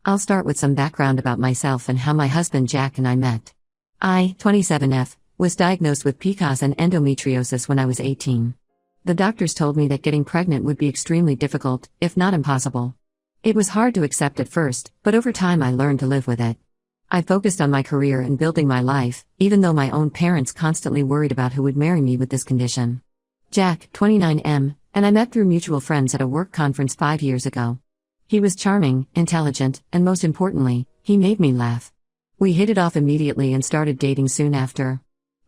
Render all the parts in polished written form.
I'll start with some background about myself and how my husband Jack and I met. I, 27F, was diagnosed with PCOS and endometriosis when I was 18. The doctors told me that getting pregnant would be extremely difficult, if not impossible. It was hard to accept at first, but over time I learned to live with it. I focused on my career and building my life, even though my own parents constantly worried about who would marry me with this condition. Jack, 29M, and I met through mutual friends at a work conference 5 years ago. He was charming, intelligent, and most importantly, he made me laugh. We hit it off immediately and started dating soon after.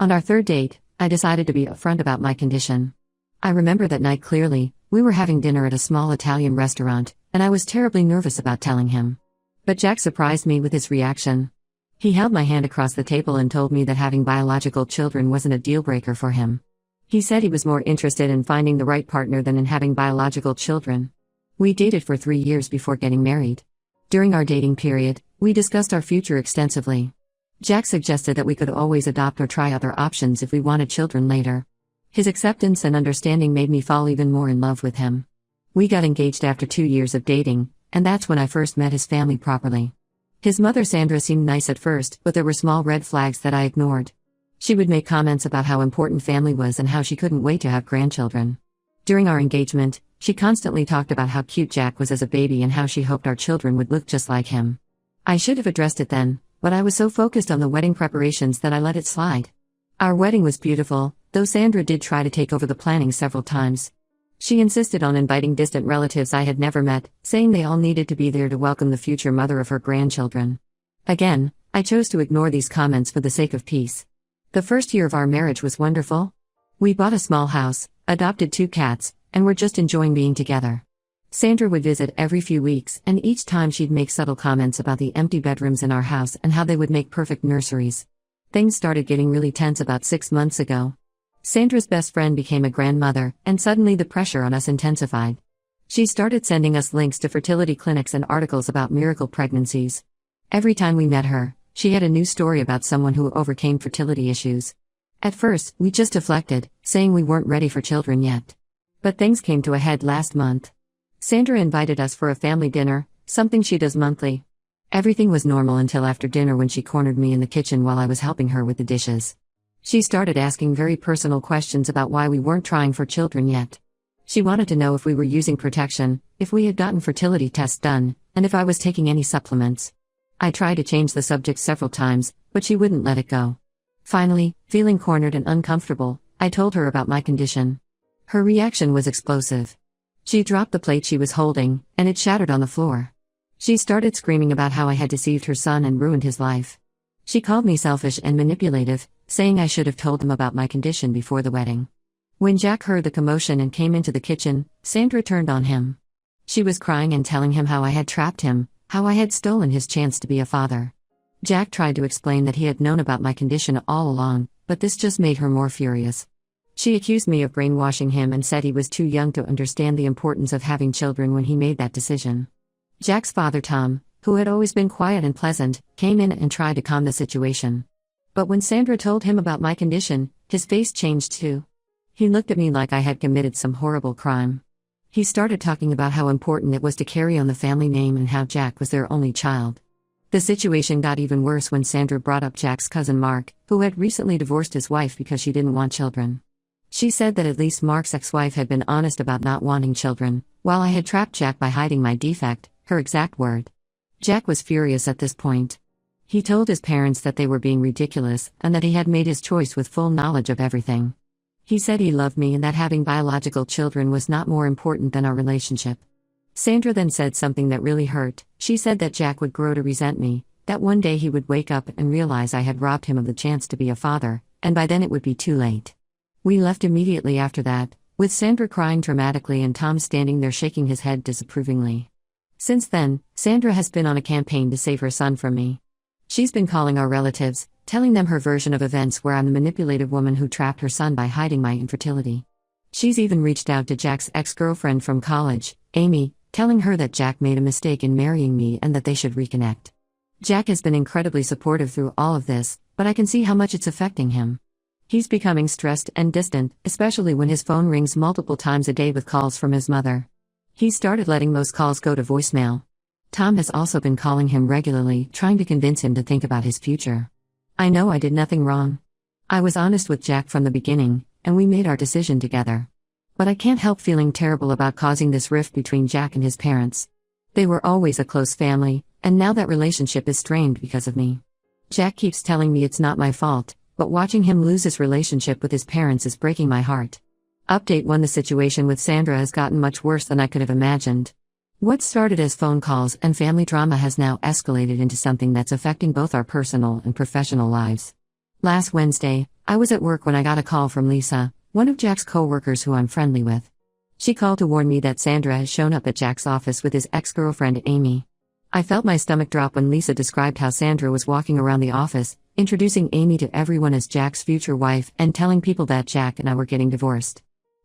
On our third date, I decided to be upfront about my condition. I remember that night clearly. We were having dinner at a small Italian restaurant, and I was terribly nervous about telling him. But Jack surprised me with his reaction. He held my hand across the table and told me that having biological children wasn't a deal-breaker for him. He said he was more interested in finding the right partner than in having biological children. We dated for 3 years before getting married. During our dating period, we discussed our future extensively. Jack suggested that we could always adopt or try other options if we wanted children later. His acceptance and understanding made me fall even more in love with him. We got engaged after 2 years of dating, and that's when I first met his family properly. His mother Sandra seemed nice at first, but there were small red flags that I ignored. She would make comments about how important family was and how she couldn't wait to have grandchildren. During our engagement, she constantly talked about how cute Jack was as a baby and how she hoped our children would look just like him. I should have addressed it then, but I was so focused on the wedding preparations that I let it slide. Our wedding was beautiful, though Sandra did try to take over the planning several times. She insisted on inviting distant relatives I had never met, saying they all needed to be there to welcome the future mother of her grandchildren. Again, I chose to ignore these comments for the sake of peace. The first year of our marriage was wonderful. We bought a small house, adopted 2 cats, and were just enjoying being together. Sandra would visit every few weeks, and each time she'd make subtle comments about the empty bedrooms in our house and how they would make perfect nurseries. Things started getting really tense about 6 months ago. Sandra's best friend became a grandmother, and suddenly the pressure on us intensified. She started sending us links to fertility clinics and articles about miracle pregnancies. Every time we met her, she had a new story about someone who overcame fertility issues. At first, we just deflected, saying we weren't ready for children yet. But things came to a head last month. Sandra invited us for a family dinner, something she does monthly. Everything was normal until after dinner when she cornered me in the kitchen while I was helping her with the dishes. She started asking very personal questions about why we weren't trying for children yet. She wanted to know if we were using protection, if we had gotten fertility tests done, and if I was taking any supplements. I tried to change the subject several times, but she wouldn't let it go. Finally, feeling cornered and uncomfortable, I told her about my condition. Her reaction was explosive. She dropped the plate she was holding, and it shattered on the floor. She started screaming about how I had deceived her son and ruined his life. She called me selfish and manipulative, saying I should have told him about my condition before the wedding. When Jack heard the commotion and came into the kitchen, Sandra turned on him. She was crying and telling him how I had trapped him, how I had stolen his chance to be a father. Jack tried to explain that he had known about my condition all along, but this just made her more furious. She accused me of brainwashing him and said he was too young to understand the importance of having children when he made that decision. Jack's father Tom, who had always been quiet and pleasant, came in and tried to calm the situation. But when Sandra told him about my condition, his face changed too. He looked at me like I had committed some horrible crime. He started talking about how important it was to carry on the family name and how Jack was their only child. The situation got even worse when Sandra brought up Jack's cousin Mark, who had recently divorced his wife because she didn't want children. She said that at least Mark's ex-wife had been honest about not wanting children, while I had trapped Jack by hiding my defect, her exact word. Jack was furious at this point. He told his parents that they were being ridiculous and that he had made his choice with full knowledge of everything. He said he loved me and that having biological children was not more important than our relationship. Sandra then said something that really hurt. She said that Jack would grow to resent me, that one day he would wake up and realize I had robbed him of the chance to be a father, and by then it would be too late. We left immediately after that, with Sandra crying dramatically and Tom standing there shaking his head disapprovingly. Since then, Sandra has been on a campaign to save her son from me. She's been calling our relatives, telling them her version of events where I'm the manipulative woman who trapped her son by hiding my infertility. She's even reached out to Jack's ex-girlfriend from college, Amy, telling her that Jack made a mistake in marrying me and that they should reconnect. Jack has been incredibly supportive through all of this, but I can see how much it's affecting him. He's becoming stressed and distant, especially when his phone rings multiple times a day with calls from his mother. He started letting most calls go to voicemail. Tom has also been calling him regularly, trying to convince him to think about his future. I know I did nothing wrong. I was honest with Jack from the beginning, and we made our decision together. But I can't help feeling terrible about causing this rift between Jack and his parents. They were always a close family, and now that relationship is strained because of me. Jack keeps telling me it's not my fault, but watching him lose his relationship with his parents is breaking my heart. Update 1: The situation with Sandra has gotten much worse than I could have imagined. What started as phone calls and family drama has now escalated into something that's affecting both our personal and professional lives. Last Wednesday, I was at work when I got a call from Lisa, one of Jack's co-workers who I'm friendly with. She called to warn me that Sandra has shown up at Jack's office with his ex-girlfriend Amy. I felt my stomach drop when Lisa described how Sandra was walking around the office, introducing Amy to everyone as Jack's future wife and telling people that Jack and I were getting divorced.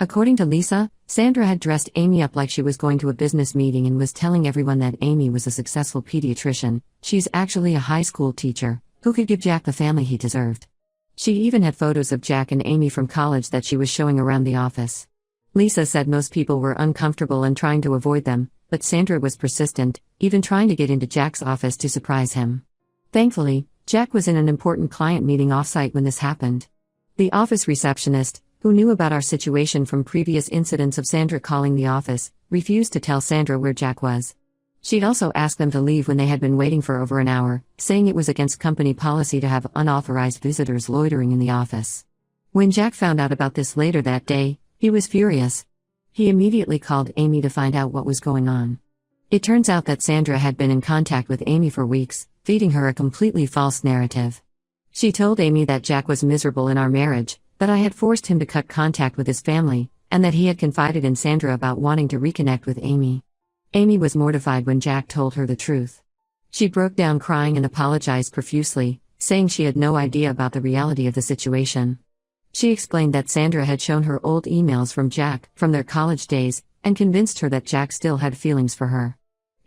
According to Lisa, Sandra had dressed Amy up like she was going to a business meeting and was telling everyone that Amy was a successful pediatrician. She's actually a high school teacher, who could give Jack the family he deserved. She even had photos of Jack and Amy from college that she was showing around the office. Lisa said most people were uncomfortable and trying to avoid them, but Sandra was persistent, even trying to get into Jack's office to surprise him. Thankfully, Jack was in an important client meeting off-site when this happened. The office receptionist, who knew about our situation from previous incidents of Sandra calling the office, refused to tell Sandra where Jack was. She'd also asked them to leave when they had been waiting for over an hour, saying it was against company policy to have unauthorized visitors loitering in the office. When Jack found out about this later that day, he was furious. He immediately called Amy to find out what was going on. It turns out that Sandra had been in contact with Amy for weeks, feeding her a completely false narrative. She told Amy that Jack was miserable in our marriage, that I had forced him to cut contact with his family, and that he had confided in Sandra about wanting to reconnect with Amy. Amy was mortified when Jack told her the truth. She broke down crying and apologized profusely, saying she had no idea about the reality of the situation. She explained that Sandra had shown her old emails from Jack, from their college days, and convinced her that Jack still had feelings for her.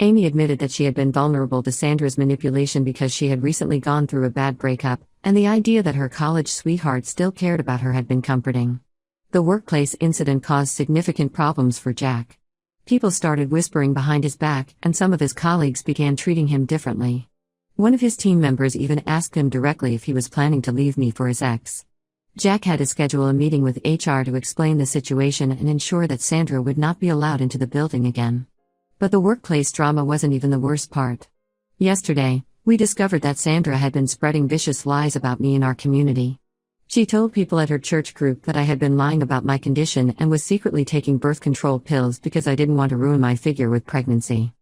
Amy admitted that she had been vulnerable to Sandra's manipulation because she had recently gone through a bad breakup, and the idea that her college sweetheart still cared about her had been comforting. The workplace incident caused significant problems for Jack. People started whispering behind his back, and some of his colleagues began treating him differently. One of his team members even asked him directly if he was planning to leave me for his ex. Jack had to schedule a meeting with HR to explain the situation and ensure that Sandra would not be allowed into the building again. But the workplace drama wasn't even the worst part. Yesterday, we discovered that Sandra had been spreading vicious lies about me in our community. She told people at her church group that I had been lying about my condition and was secretly taking birth control pills because I didn't want to ruin my figure with pregnancy.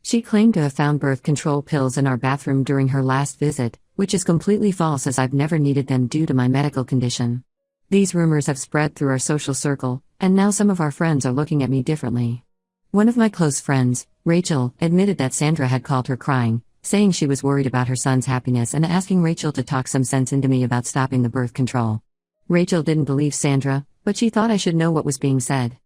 She claimed to have found birth control pills in our bathroom during her last visit, which is completely false as I've never needed them due to my medical condition. These rumors have spread through our social circle, and now some of our friends are looking at me differently. One of my close friends, Rachel, admitted that Sandra had called her crying, saying she was worried about her son's happiness and asking Rachel to talk some sense into me about stopping the birth control. Rachel didn't believe Sandra, but she thought I should know what was being said.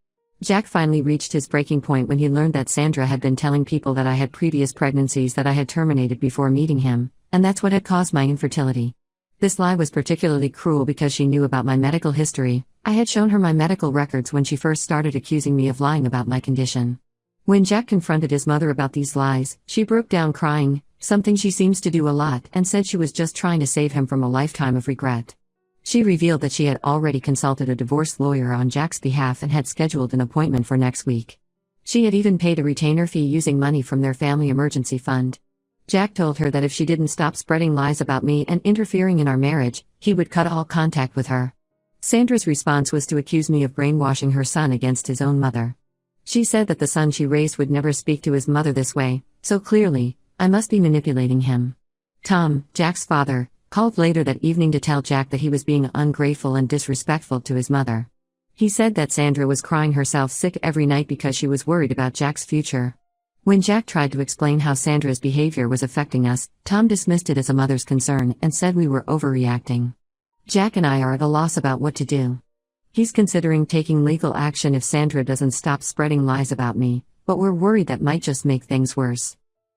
Jack finally reached his breaking point when he learned that Sandra had been telling people that I had previous pregnancies that I had terminated before meeting him, and that's what had caused my infertility. This lie was particularly cruel because she knew about my medical history. I had shown her my medical records when she first started accusing me of lying about my condition. When Jack confronted his mother about these lies, she broke down crying, something she seems to do a lot, and said she was just trying to save him from a lifetime of regret. She revealed that she had already consulted a divorce lawyer on Jack's behalf and had scheduled an appointment for next week. She had even paid a retainer fee using money from their family emergency fund. Jack told her that if she didn't stop spreading lies about me and interfering in our marriage, he would cut all contact with her. Sandra's response was to accuse me of brainwashing her son against his own mother. She said that the son she raised would never speak to his mother this way, so clearly, I must be manipulating him. Tom, Jack's father, called later that evening to tell Jack that he was being ungrateful and disrespectful to his mother. He said that Sandra was crying herself sick every night because she was worried about Jack's future. When Jack tried to explain how Sandra's behavior was affecting us, Tom dismissed it as a mother's concern and said we were overreacting. Jack and I are at a loss about what to do. He's considering taking legal action if Sandra doesn't stop spreading lies about me, but we're worried that might just make things worse.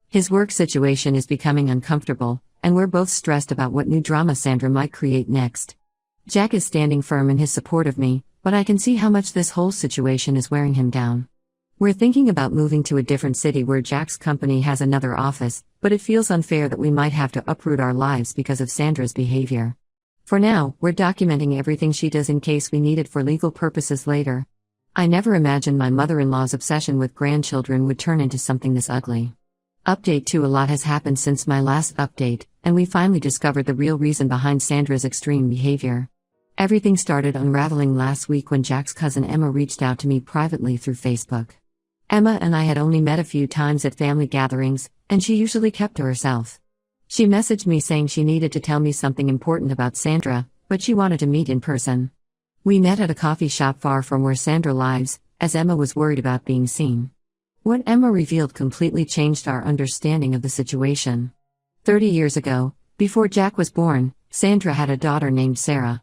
His work situation is becoming uncomfortable, and we're both stressed about what new drama Sandra might create next. Jack is standing firm in his support of me, but I can see how much this whole situation is wearing him down. We're thinking about moving to a different city where Jack's company has another office, but it feels unfair that we might have to uproot our lives because of Sandra's behavior. For now, we're documenting everything she does in case we need it for legal purposes later. I never imagined my mother-in-law's obsession with grandchildren would turn into something this ugly. Update 2: A lot has happened since my last update, and we finally discovered the real reason behind Sandra's extreme behavior. Everything started unraveling last week when Jack's cousin Emma reached out to me privately through Facebook. Emma and I had only met a few times at family gatherings, and she usually kept to herself. She messaged me saying she needed to tell me something important about Sandra, but she wanted to meet in person. We met at a coffee shop far from where Sandra lives, as Emma was worried about being seen. What Emma revealed completely changed our understanding of the situation. 30 years ago, before Jack was born, Sandra had a daughter named Sarah.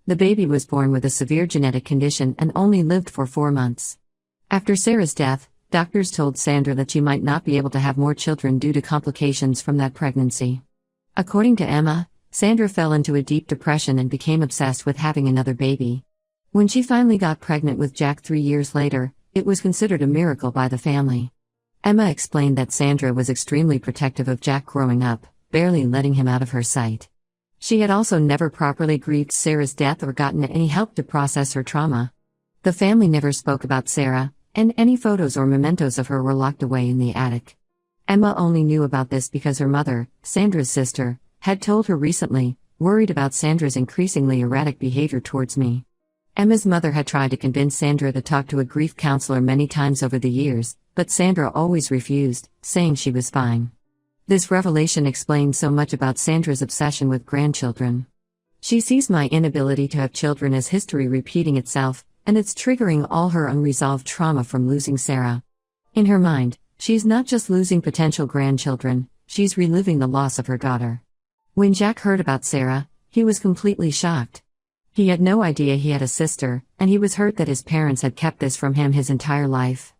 The baby was born with a severe genetic condition and only lived for 4 months. After Sarah's death, doctors told Sandra that she might not be able to have more children due to complications from that pregnancy. According to Emma, Sandra fell into a deep depression and became obsessed with having another baby. When she finally got pregnant with Jack 3 years later, it was considered a miracle by the family. Emma explained that Sandra was extremely protective of Jack growing up, barely letting him out of her sight. She had also never properly grieved Sarah's death or gotten any help to process her trauma. The family never spoke about Sarah, and any photos or mementos of her were locked away in the attic. Emma only knew about this because her mother, Sandra's sister, had told her recently, worried about Sandra's increasingly erratic behavior towards me. Emma's mother had tried to convince Sandra to talk to a grief counselor many times over the years, but Sandra always refused, saying she was fine. This revelation explained so much about Sandra's obsession with grandchildren. She sees my inability to have children as history repeating itself, and it's triggering all her unresolved trauma from losing Sarah. In her mind, she's not just losing potential grandchildren, she's reliving the loss of her daughter. When Jack heard about Sarah, he was completely shocked. He had no idea he had a sister, and he was hurt that his parents had kept this from him his entire life.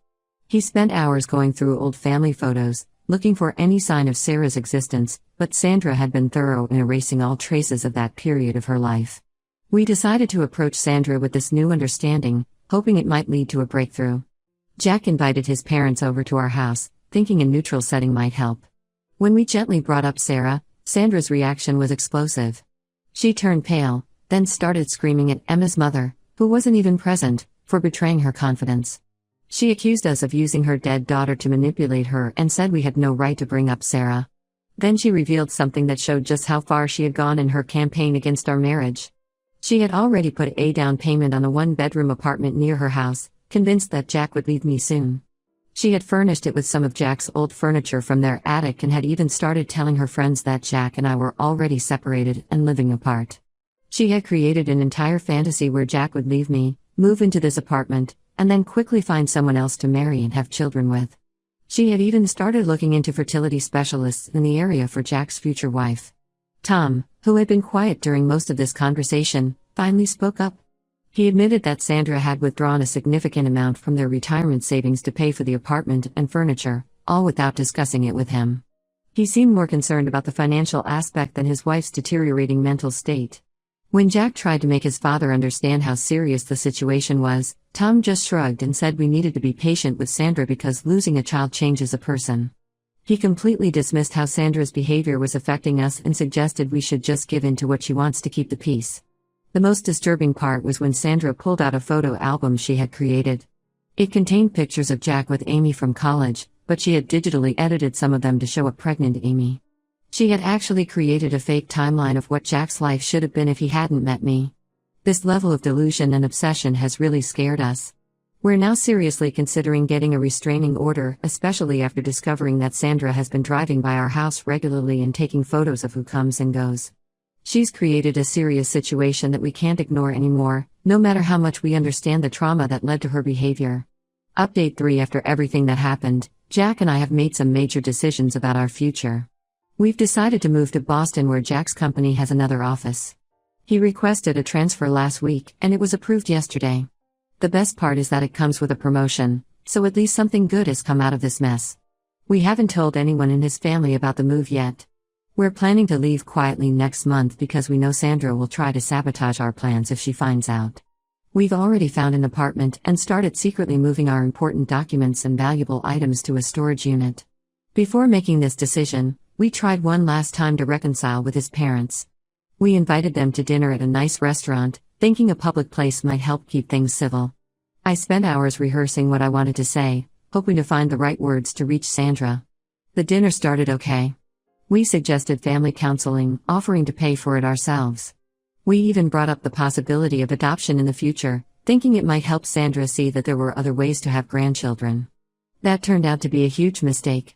He spent hours going through old family photos, looking for any sign of Sarah's existence, but Sandra had been thorough in erasing all traces of that period of her life. We decided to approach Sandra with this new understanding, hoping it might lead to a breakthrough. Jack invited his parents over to our house, thinking a neutral setting might help. When we gently brought up Sarah, Sandra's reaction was explosive. She turned pale, then started screaming at Emma's mother, who wasn't even present, for betraying her confidence. She accused us of using her dead daughter to manipulate her and said we had no right to bring up Sarah. Then she revealed something that showed just how far she had gone in her campaign against our marriage. She had already put a down payment on a 1-bedroom apartment near her house, convinced that Jack would leave me soon. She had furnished it with some of Jack's old furniture from their attic and had even started telling her friends that Jack and I were already separated and living apart. She had created an entire fantasy where Jack would leave me, move into this apartment, and then quickly find someone else to marry and have children with. She had even started looking into fertility specialists in the area for Jack's future wife. Tom, who had been quiet during most of this conversation, finally spoke up. He admitted that Sandra had withdrawn a significant amount from their retirement savings to pay for the apartment and furniture, all without discussing it with him. He seemed more concerned about the financial aspect than his wife's deteriorating mental state. When Jack tried to make his father understand how serious the situation was, Tom just shrugged and said we needed to be patient with Sandra because losing a child changes a person. He completely dismissed how Sandra's behavior was affecting us and suggested we should just give in to what she wants to keep the peace. The most disturbing part was when Sandra pulled out a photo album she had created. It contained pictures of Jack with Amy from college, but she had digitally edited some of them to show a pregnant Amy. She had actually created a fake timeline of what Jack's life should have been if he hadn't met me. This level of delusion and obsession has really scared us. We're now seriously considering getting a restraining order, especially after discovering that Sandra has been driving by our house regularly and taking photos of who comes and goes. She's created a serious situation that we can't ignore anymore, no matter how much we understand the trauma that led to her behavior. Update 3: After everything that happened, Jack and I have made some major decisions about our future. We've decided to move to Boston where Jack's company has another office. He requested a transfer last week, and it was approved yesterday. The best part is that it comes with a promotion, so at least something good has come out of this mess. We haven't told anyone in his family about the move yet. We're planning to leave quietly next month because we know Sandra will try to sabotage our plans if she finds out. We've already found an apartment and started secretly moving our important documents and valuable items to a storage unit. Before making this decision, we tried one last time to reconcile with his parents. We invited them to dinner at a nice restaurant, thinking a public place might help keep things civil. I spent hours rehearsing what I wanted to say, hoping to find the right words to reach Sandra. The dinner started okay. We suggested family counseling, offering to pay for it ourselves. We even brought up the possibility of adoption in the future, thinking it might help Sandra see that there were other ways to have grandchildren. That turned out to be a huge mistake.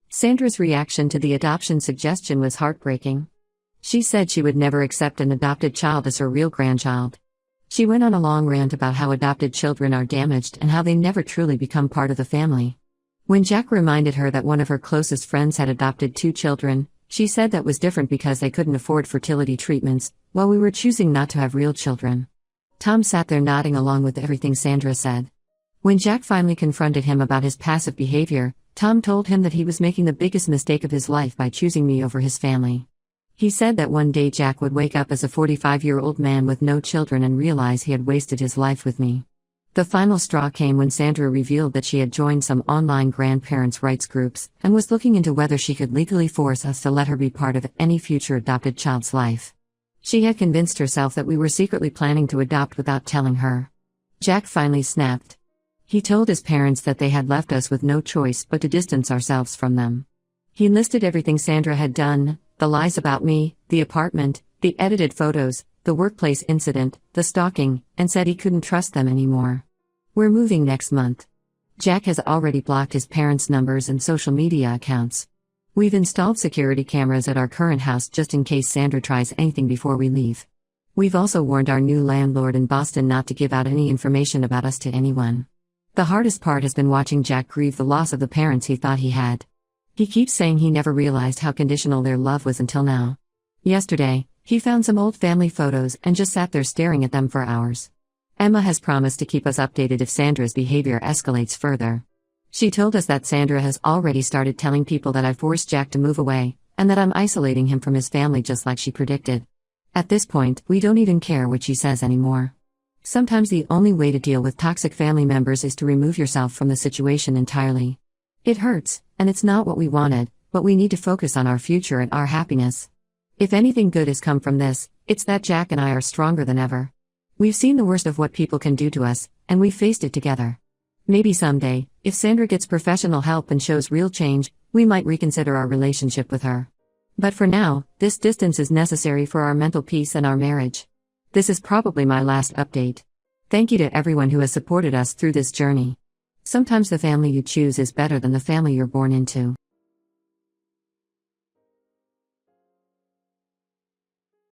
Sandra's reaction to the adoption suggestion was heartbreaking. She said she would never accept an adopted child as her real grandchild. She went on a long rant about how adopted children are damaged and how they never truly become part of the family. When Jack reminded her that one of her closest friends had adopted 2 children, she said that was different because they couldn't afford fertility treatments, while we were choosing not to have real children. Tom sat there nodding along with everything Sandra said. When Jack finally confronted him about his passive behavior, Tom told him that he was making the biggest mistake of his life by choosing me over his family. He said that one day Jack would wake up as a 45-year-old man with no children and realize he had wasted his life with me. The final straw came when Sandra revealed that she had joined some online grandparents' rights groups and was looking into whether she could legally force us to let her be part of any future adopted child's life. She had convinced herself that we were secretly planning to adopt without telling her. Jack finally snapped. He told his parents that they had left us with no choice but to distance ourselves from them. He listed everything Sandra had done: the lies about me, the apartment, the edited photos, the workplace incident, the stalking, and said he couldn't trust them anymore. We're moving next month. Jack has already blocked his parents' numbers and social media accounts. We've installed security cameras at our current house just in case Sandra tries anything before we leave. We've also warned our new landlord in Boston not to give out any information about us to anyone. The hardest part has been watching Jack grieve the loss of the parents he thought he had. He keeps saying he never realized how conditional their love was until now. Yesterday, he found some old family photos and just sat there staring at them for hours. Emma has promised to keep us updated if Sandra's behavior escalates further. She told us that Sandra has already started telling people that I forced Jack to move away, and that I'm isolating him from his family just like she predicted. At this point, we don't even care what she says anymore. Sometimes the only way to deal with toxic family members is to remove yourself from the situation entirely. It hurts, and it's not what we wanted, but we need to focus on our future and our happiness. If anything good has come from this, it's that Jack and I are stronger than ever. We've seen the worst of what people can do to us, and we've faced it together. Maybe someday, if Sandra gets professional help and shows real change, we might reconsider our relationship with her. But for now, this distance is necessary for our mental peace and our marriage. This is probably my last update. Thank you to everyone who has supported us through this journey. Sometimes the family you choose is better than the family you're born into.